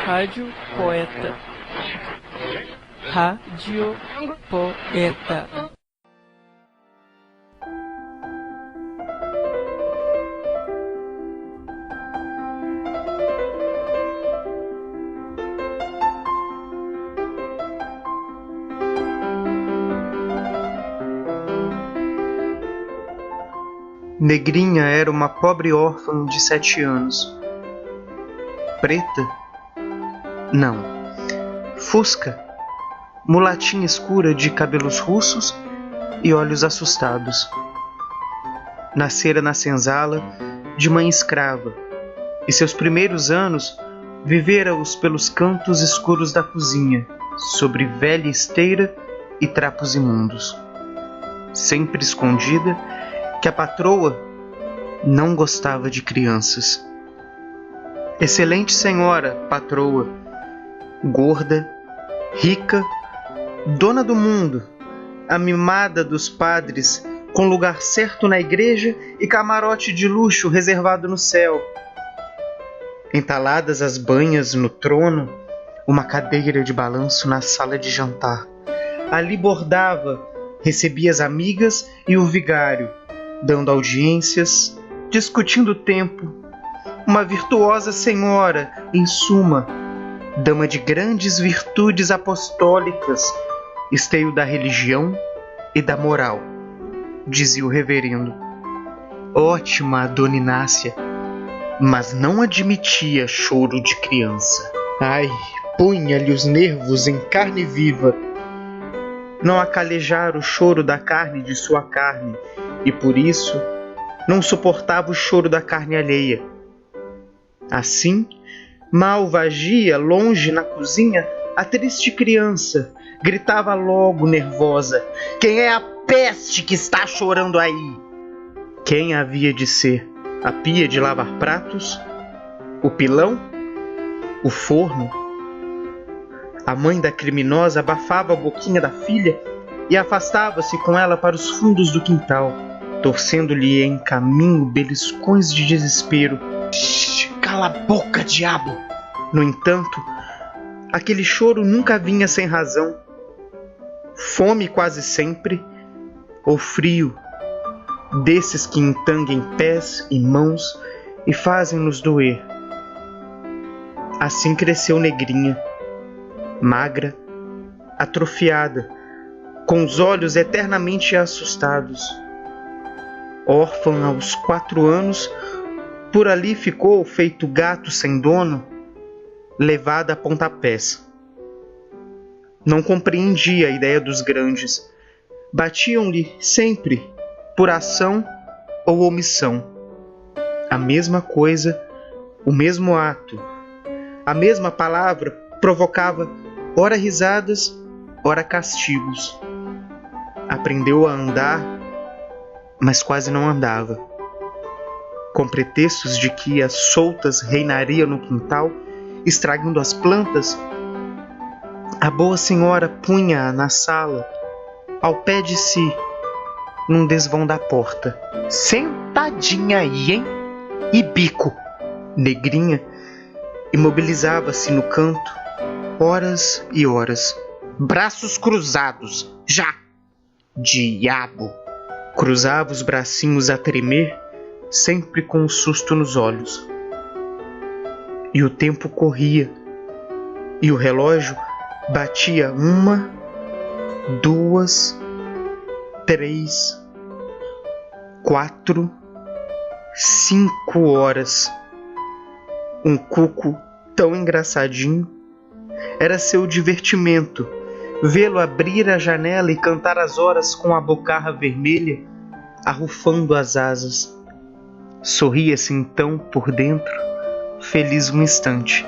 Rádio Poeta. Rádio Poeta. Negrinha era uma pobre órfã de 7 anos. Preta? Não. Fusca, mulatinha escura de cabelos russos e olhos assustados. Nascera na senzala de mãe escrava, e seus primeiros anos vivera-os pelos cantos escuros da cozinha, sobre velha esteira e trapos imundos. Sempre escondida, que a patroa não gostava de crianças. Excelente senhora, patroa, gorda, rica, dona do mundo, a mimada dos padres, com lugar certo na igreja e camarote de luxo reservado no céu. Entaladas as banhas no trono, uma cadeira de balanço na sala de jantar. Ali bordava, recebia as amigas e o vigário, dando audiências, discutindo o tempo. Uma virtuosa senhora, em suma, dama de grandes virtudes apostólicas, esteio da religião e da moral, dizia o reverendo. Ótima a Dona Inácia, mas não admitia choro de criança. Ai, punha-lhe os nervos em carne viva. Não acalejara o choro da carne de sua carne, e por isso não suportava o choro da carne alheia. Assim, mal vagia longe na cozinha, a triste criança gritava logo nervosa: "Quem é a peste que está chorando aí?" Quem havia de ser? A pia de lavar pratos? O pilão? O forno? A mãe da criminosa abafava a boquinha da filha e afastava-se com ela para os fundos do quintal, torcendo-lhe em caminho beliscões de desespero. "Shhh, cala a boca, diabo!" No entanto, aquele choro nunca vinha sem razão. Fome quase sempre, ou frio, desses que entanguem pés e mãos e fazem-nos doer. Assim cresceu Negrinha, magra, atrofiada, com os olhos eternamente assustados. Órfã aos 4 anos, por ali ficou feito gato sem dono, levada a pontapés. Não compreendia a ideia dos grandes. Batiam-lhe sempre, por ação ou omissão. A mesma coisa, o mesmo ato, a mesma palavra provocava ora risadas, ora castigos. Aprendeu a andar, mas quase não andava. Com pretextos de que as soltas reinariam no quintal, estragando as plantas, a boa senhora punha-a na sala, ao pé de si, num desvão da porta. "Sentadinha aí, hein? E bico!" Negrinha imobilizava-se no canto, horas e horas. "Braços cruzados, já!" "Diabo!" Cruzava os bracinhos a tremer, sempre com um susto nos olhos. E o tempo corria, e o relógio batia 1, 2, 3, 4, 5 horas. Um cuco tão engraçadinho. Era seu divertimento vê-lo abrir a janela e cantar as horas com a bocarra vermelha, arrufando as asas. Sorria-se então por dentro, feliz um instante.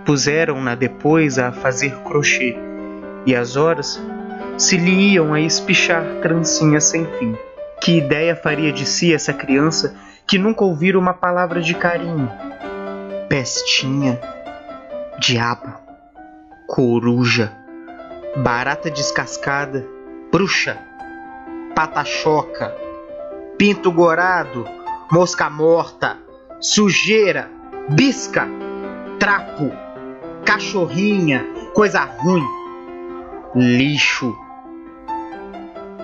Puseram-na depois a fazer crochê, e as horas se lhe iam a espichar trancinhas sem fim. Que ideia faria de si essa criança que nunca ouvira uma palavra de carinho? Pestinha, diabo, coruja, barata descascada, bruxa, patachoca, pinto gorado, mosca morta, sujeira, bisca, trapo, cachorrinha, coisa ruim, lixo.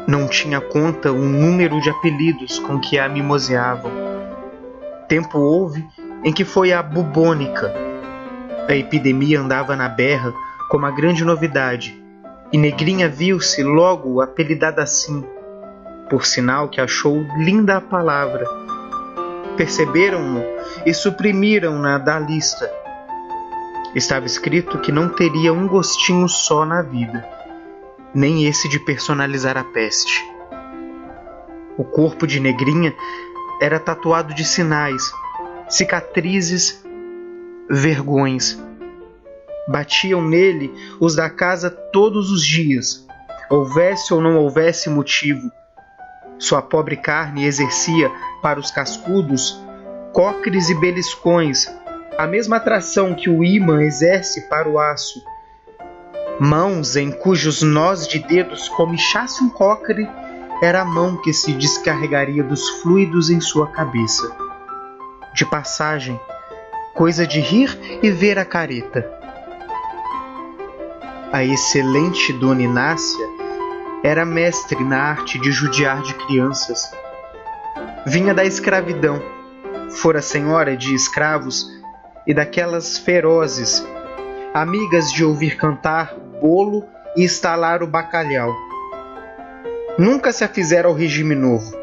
Não tinha conta o número de apelidos com que a mimoseavam. Tempo houve em que foi a bubônica. A epidemia andava na berra como a grande novidade, e Negrinha viu-se logo apelidada assim, por sinal que achou linda a palavra. Perceberam-no e suprimiram-na da lista. Estava escrito que não teria um gostinho só na vida, nem esse de personalizar a peste. O corpo de Negrinha era tatuado de sinais, cicatrizes, vergões. Batiam nele os da casa todos os dias, houvesse ou não houvesse motivo. Sua pobre carne exercia para os cascudos cocres e beliscões, a mesma atração que o ímã exerce para o aço. Mãos em cujos nós de dedos comichasse um cocre era a mão que se descarregaria dos fluidos em sua cabeça. De passagem, coisa de rir e ver a careta. A excelente Dona Inácia era mestre na arte de judiar de crianças. Vinha da escravidão, fora senhora de escravos e daquelas ferozes, amigas de ouvir cantar bolo e estalar o bacalhau. Nunca se afizera ao regime novo.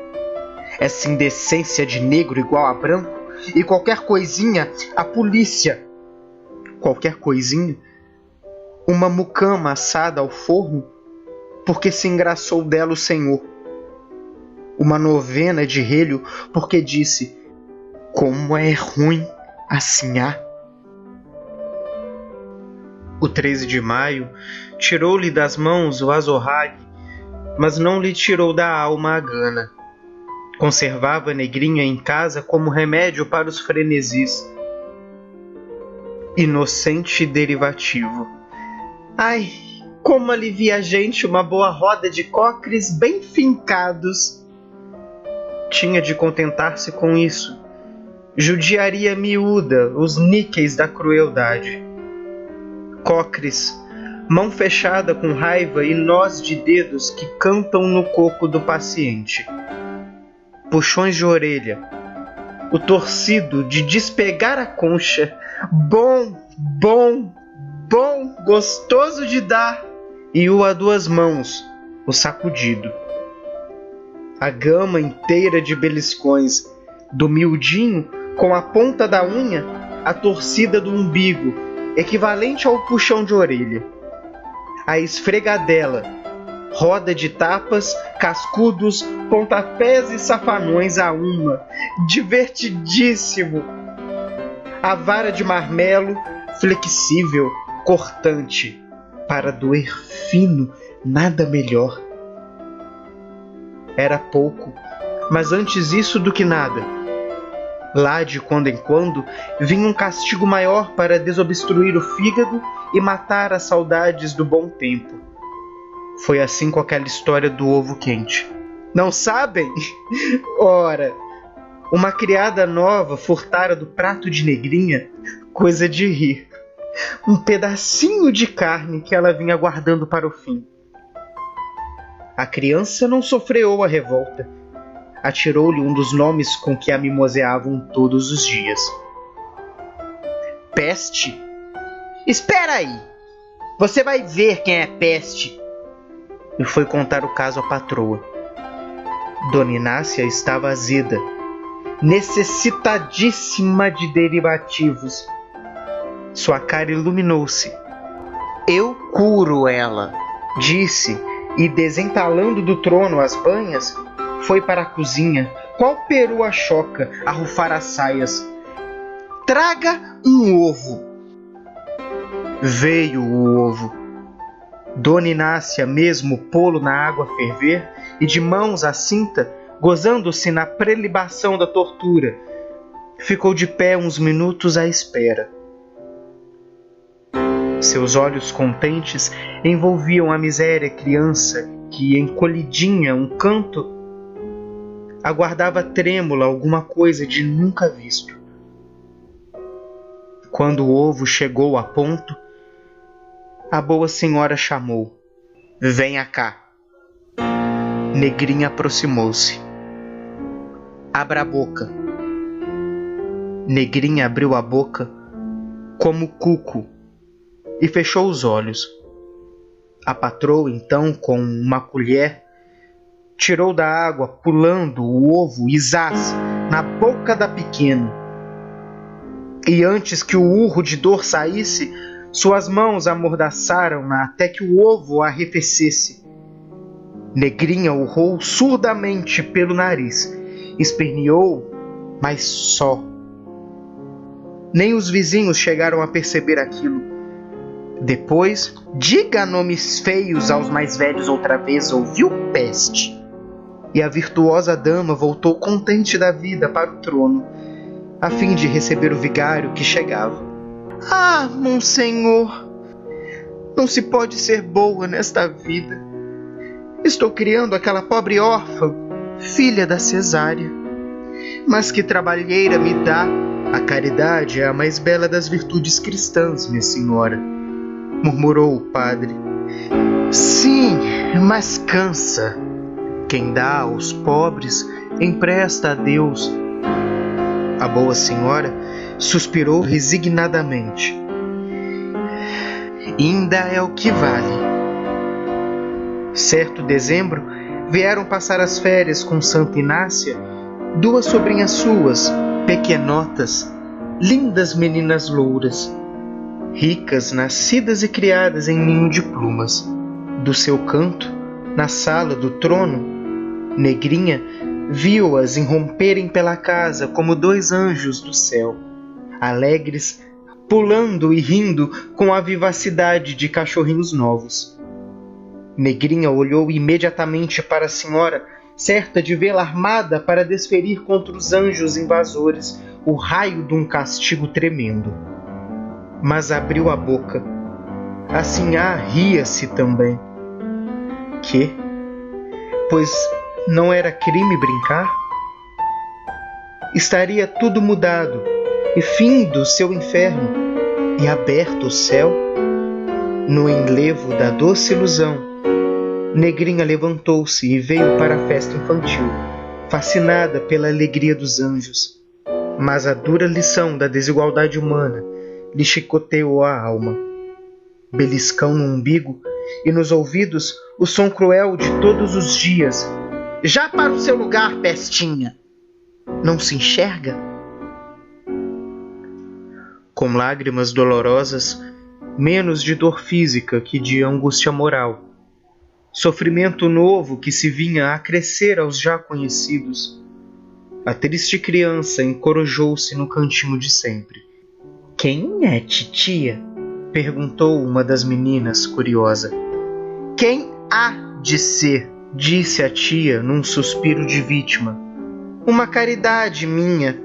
Essa indecência de negro igual a branco e qualquer coisinha a polícia. Qualquer coisinha, uma mucama assada ao forno, porque se engraçou dela o Senhor. Uma novena de relho, porque disse: como é ruim assim há. O 13 de maio tirou-lhe das mãos o azorrague, mas não lhe tirou da alma a gana. Conservava a Negrinha em casa como remédio para os frenesis. Inocente derivativo. Ai, como alivia a gente uma boa roda de cocres bem fincados. Tinha de contentar-se com isso. Judiaria miúda, os níqueis da crueldade. Cocres, mão fechada com raiva e nós de dedos que cantam no coco do paciente. Puxões de orelha, o torcido de despegar a concha, bom, bom, bom, gostoso de dar, e o a duas mãos, o sacudido. A gama inteira de beliscões, do miudinho com a ponta da unha, a torcida do umbigo, equivalente ao puxão de orelha. A esfregadela, roda de tapas, cascudos, pontapés e safanões a uma, divertidíssimo. A vara de marmelo, flexível, cortante, para doer fino, nada melhor. Era pouco, mas antes isso do que nada. Lá de quando em quando vinha um castigo maior para desobstruir o fígado e matar as saudades do bom tempo. Foi assim com aquela história do ovo quente. Não sabem? Ora, uma criada nova furtara do prato de Negrinha, coisa de rir, um pedacinho de carne que ela vinha guardando para o fim. A criança não sofreou a revolta. Atirou-lhe um dos nomes com que a mimoseavam todos os dias. Peste? Espera aí! Você vai ver quem é Peste! E foi contar o caso à patroa. Dona Inácia estava azeda, necessitadíssima de derivativos. Sua cara iluminou-se. Eu curo ela, disse, e desentalando do trono as banhas, foi para a cozinha, qual peru a choca, a rufar as saias. Traga um ovo. Veio o ovo. Dona Inácia mesmo pô-lo na água a ferver e de mãos à cinta, gozando-se na prelibação da tortura, ficou de pé uns minutos à espera. Seus olhos contentes envolviam a miséria criança que, encolhidinha um canto, aguardava trêmula alguma coisa de nunca visto. Quando o ovo chegou a ponto, a boa senhora chamou: "Venha cá." Negrinha aproximou-se. "Abra a boca." Negrinha abriu a boca como cuco e fechou os olhos. A patroa, então, com uma colher, tirou da água, pulando o ovo e zás na boca da pequena. E antes que o urro de dor saísse, suas mãos amordaçaram-na até que o ovo arrefecesse. Negrinha urrou surdamente pelo nariz, esperneou, mas só. Nem os vizinhos chegaram a perceber aquilo. Depois, diga nomes feios aos mais velhos outra vez, ouviu peste. E a virtuosa dama voltou contente da vida para o trono, a fim de receber o vigário que chegava. "Ah, monsenhor, não se pode ser boa nesta vida. Estou criando aquela pobre órfã, filha da cesárea. Mas que trabalheira me dá! A caridade é a mais bela das virtudes cristãs, minha senhora," murmurou o padre. "Sim, mas cansa. Quem dá aos pobres, empresta a Deus." A boa senhora suspirou resignadamente. "Ainda é o que vale." Certo dezembro, vieram passar as férias com Santa Inácia 2 sobrinhas suas, pequenotas, lindas meninas louras, ricas, nascidas e criadas em ninho de plumas. Do seu canto, na sala do trono, Negrinha viu-as irromperem pela casa como 2 anjos do céu, alegres, pulando e rindo com a vivacidade de cachorrinhos novos. Negrinha olhou imediatamente para a senhora, certa de vê-la armada para desferir contra os anjos invasores o raio de um castigo tremendo. Mas abriu a boca. A sinhá ria-se também. Que? Pois não era crime brincar? Estaria tudo mudado, e findo seu inferno, e aberto o céu? No enlevo da doce ilusão, Negrinha levantou-se e veio para a festa infantil, fascinada pela alegria dos anjos. Mas a dura lição da desigualdade humana lhe chicoteou a alma. Beliscão no umbigo e nos ouvidos o som cruel de todos os dias. "Já para o seu lugar, pestinha! Não se enxerga?" Com lágrimas dolorosas, menos de dor física que de angústia moral, sofrimento novo que se vinha a acrescer aos já conhecidos, a triste criança encorajou-se no cantinho de sempre. "Quem é titia?" perguntou uma das meninas, curiosa. "Quem há de ser?" disse a tia num suspiro de vítima. "Uma caridade minha.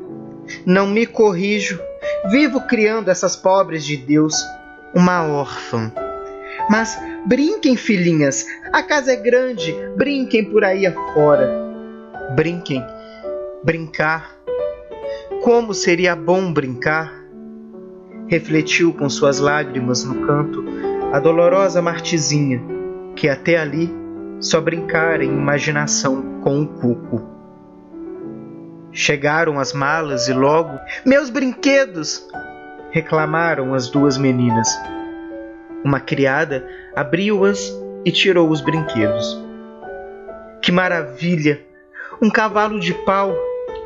Não me corrijo. Vivo criando essas pobres de Deus. Uma órfã. Mas brinquem, filhinhas. A casa é grande. Brinquem por aí afora." Brinquem. Brincar. Como seria bom brincar? Refletiu com suas lágrimas no canto a dolorosa Martizinha, que até ali só brincara em imaginação com o cuco. Chegaram as malas e logo: "Meus brinquedos!" reclamaram as 2 meninas. Uma criada abriu-as e tirou os brinquedos. "Que maravilha! Um cavalo de pau!"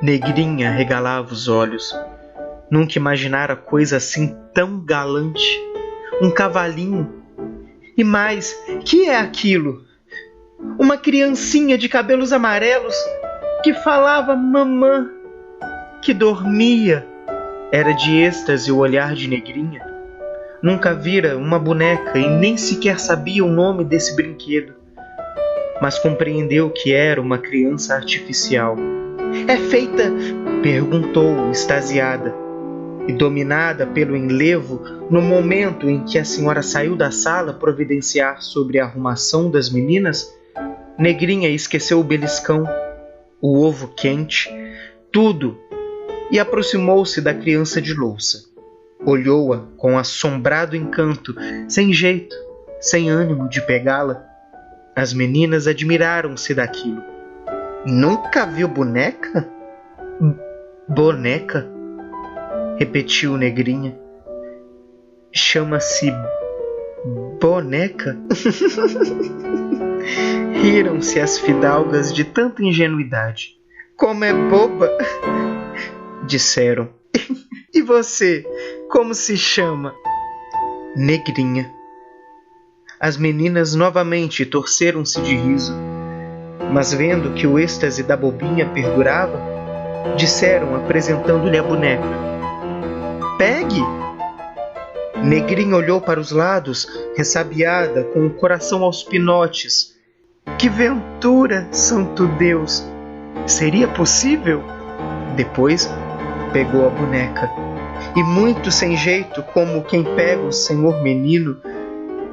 Negrinha regalava os olhos. Nunca imaginara coisa assim tão galante. Um cavalinho. E mais, que é aquilo? Uma criancinha de cabelos amarelos que falava mamã, que dormia. Era de êxtase o olhar de Negrinha. Nunca vira uma boneca e nem sequer sabia o nome desse brinquedo. Mas compreendeu que era uma criança artificial. "É feita?" perguntou, extasiada. E dominada pelo enlevo, no momento em que a senhora saiu da sala providenciar sobre a arrumação das meninas, Negrinha esqueceu o beliscão, o ovo quente, tudo, e aproximou-se da criança de louça. olhou-a com assombrado encanto, sem jeito, sem ânimo de pegá-la. As meninas admiraram-se daquilo. Nunca viu boneca? Boneca? Repetiu Negrinha. Chama-se boneca? Riram-se as fidalgas de tanta ingenuidade. Como é boba! Disseram. E você, como se chama? Negrinha. As meninas novamente torceram-se de riso, mas vendo que o êxtase da bobinha perdurava, disseram apresentando-lhe a boneca: Pegue! Negrinha olhou para os lados, ressabiada, com o coração aos pinotes. Que ventura, santo Deus! Seria possível? Depois pegou a boneca e, muito sem jeito, como quem pega o senhor menino,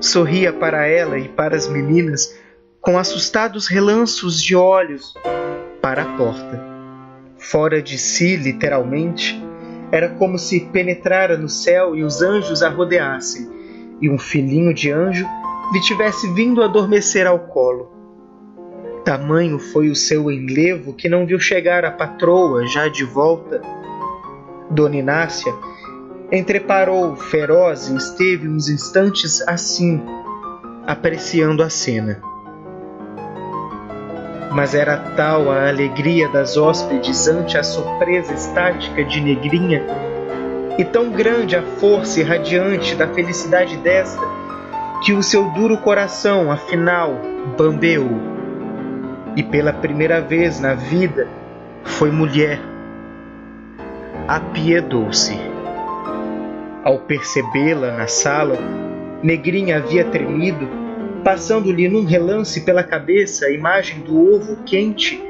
sorria para ela e para as meninas com assustados relanços de olhos para a porta. Fora de si, literalmente, era como se penetrara no céu e os anjos a rodeassem, e um filhinho de anjo lhe tivesse vindo adormecer ao colo. Tamanho foi o seu enlevo que não viu chegar a patroa já de volta. Dona Inácia entreparou feroz e esteve uns instantes assim, apreciando a cena. Mas era tal a alegria das hóspedes ante a surpresa estática de Negrinha, e tão grande a força irradiante da felicidade desta, que o seu duro coração, afinal, bambeou. E pela primeira vez na vida foi mulher. Apiedou-se. Ao percebê-la na sala, Negrinha havia tremido, passando-lhe num relance pela cabeça a imagem do ovo quente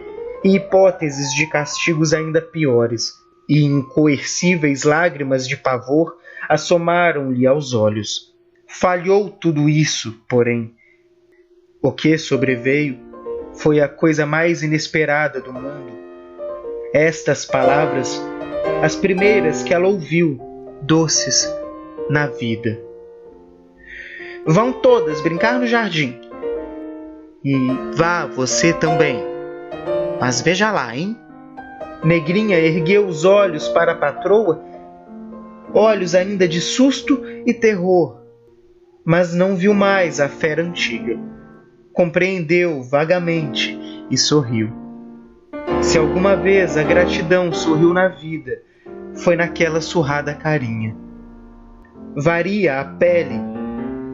e hipóteses de castigos ainda piores, e incoercíveis lágrimas de pavor assomaram-lhe aos olhos. Falhou tudo isso, porém. O que sobreveio foi a coisa mais inesperada do mundo. Estas palavras, as primeiras que ela ouviu, doces na vida. Vão todas brincar no jardim. E vá você também. Mas veja lá, hein? Negrinha ergueu os olhos para a patroa, olhos ainda de susto e terror, mas não viu mais a fera antiga. Compreendeu vagamente e sorriu. Se alguma vez a gratidão sorriu na vida, foi naquela surrada carinha. Varia a pele,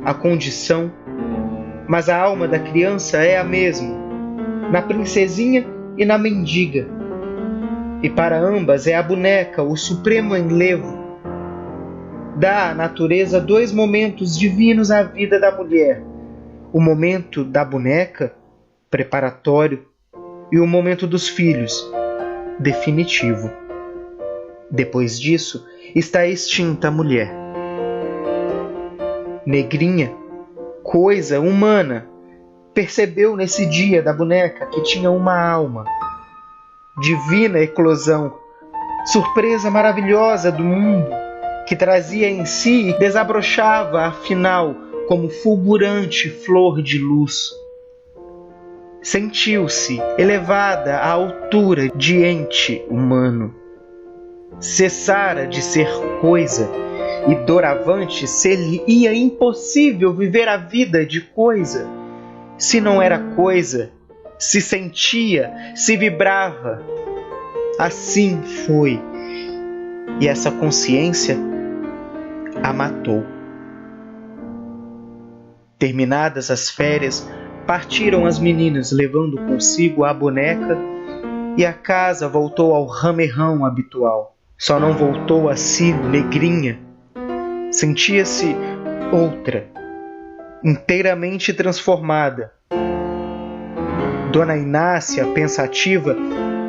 a condição, mas a alma da criança é a mesma, na princesinha e na mendiga. E para ambas é a boneca o supremo enlevo. Dá à natureza dois momentos divinos à vida da mulher: o momento da boneca, preparatório, e o momento dos filhos, definitivo. Depois disso, está extinta a mulher. Negrinha, coisa humana, percebeu nesse dia da boneca que tinha uma alma. Divina eclosão, surpresa maravilhosa do mundo, que trazia em si e desabrochava, afinal, como fulgurante flor de luz. Sentiu-se elevada à altura de ente humano. Cessara de ser coisa, e doravante ser-lhe-ia impossível viver a vida de coisa. Se não era coisa, se sentia, se vibrava. Assim foi, e essa consciência a matou. Terminadas as férias, partiram as meninas, levando consigo a boneca, e a casa voltou ao ramerrão habitual. Só não voltou a si Negrinha. Sentia-se outra, inteiramente transformada. Dona Inácia, pensativa,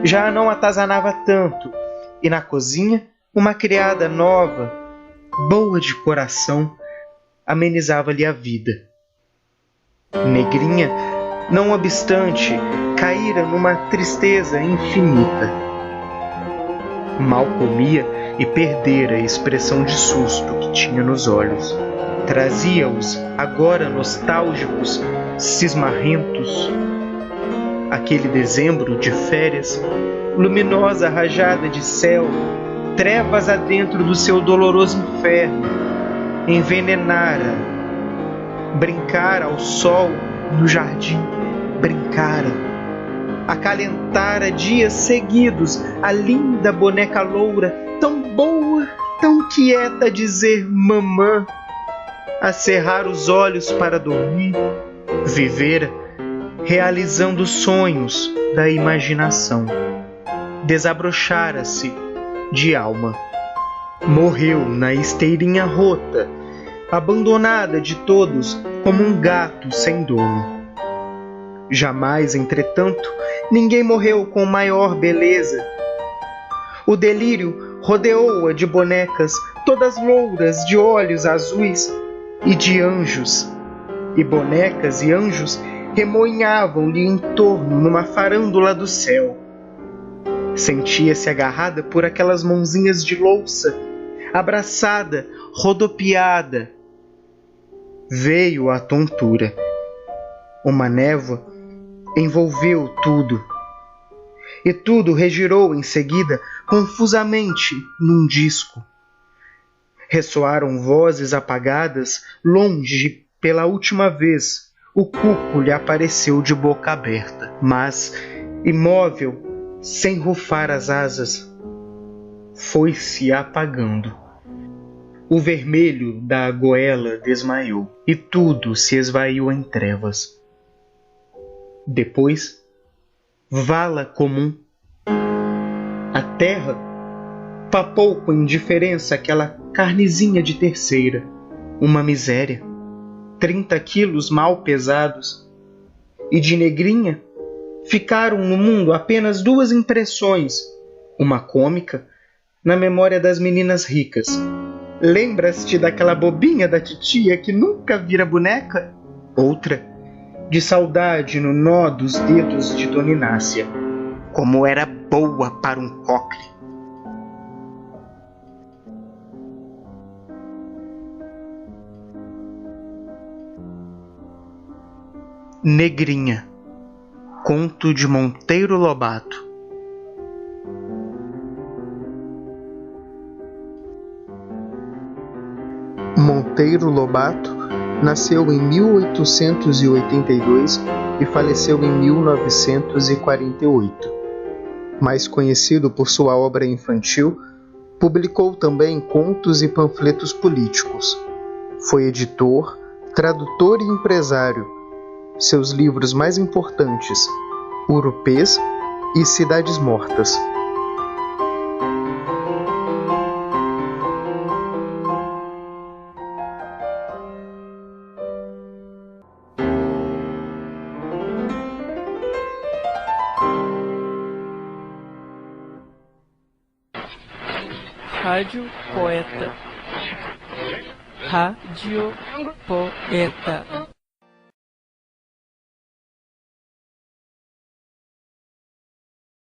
já não atazanava tanto, e na cozinha uma criada nova, boa de coração, amenizava-lhe a vida. Negrinha, não obstante, caíra numa tristeza infinita. Mal comia e perdera a expressão de susto que tinha nos olhos. Trazia-os, agora nostálgicos, cismarrentos. Aquele dezembro de férias, luminosa rajada de céu, trevas adentro do seu doloroso inferno, envenenara, brincara ao sol no jardim, brincara, acalentara dias seguidos a linda boneca loura, tão boa, tão quieta a dizer mamã, a cerrar os olhos para dormir, vivera, realizando sonhos da imaginação. Desabrochara-se de alma. Morreu na esteirinha rota, abandonada de todos como um gato sem dono. Jamais, entretanto, ninguém morreu com maior beleza. O delírio rodeou-a de bonecas, todas louras, de olhos azuis e de anjos. E bonecas e anjos remoinhavam-lhe em torno numa farândula do céu. Sentia-se agarrada por aquelas mãozinhas de louça, abraçada, rodopiada. Veio a tontura. Uma névoa envolveu tudo. E tudo regirou em seguida, confusamente, num disco. Ressoaram vozes apagadas, longe, pela última vez, o cuco lhe apareceu de boca aberta, mas, imóvel, sem rufar as asas, foi-se apagando. O vermelho da goela desmaiou, e tudo se esvaiu em trevas. Depois, vala comum. A terra papou com indiferença aquela carnezinha de terceira, uma miséria, 30 quilos mal pesados, e de negrinha ficaram no mundo apenas 2 impressões, uma cômica, na memória das meninas ricas. Lembras-te daquela bobinha da titia que nunca vira boneca? Outra, de saudade no nó dos dedos de Dona Inácia. Como era boa para um cocle! Negrinha, conto de Monteiro Lobato. Monteiro Lobato nasceu em 1882 e faleceu em 1948. Mais conhecido por sua obra infantil, publicou também contos e panfletos políticos. Foi editor, tradutor e empresário. Seus livros mais importantes, Urupês e Cidades Mortas. Rádio Poeta. Rádio Poeta.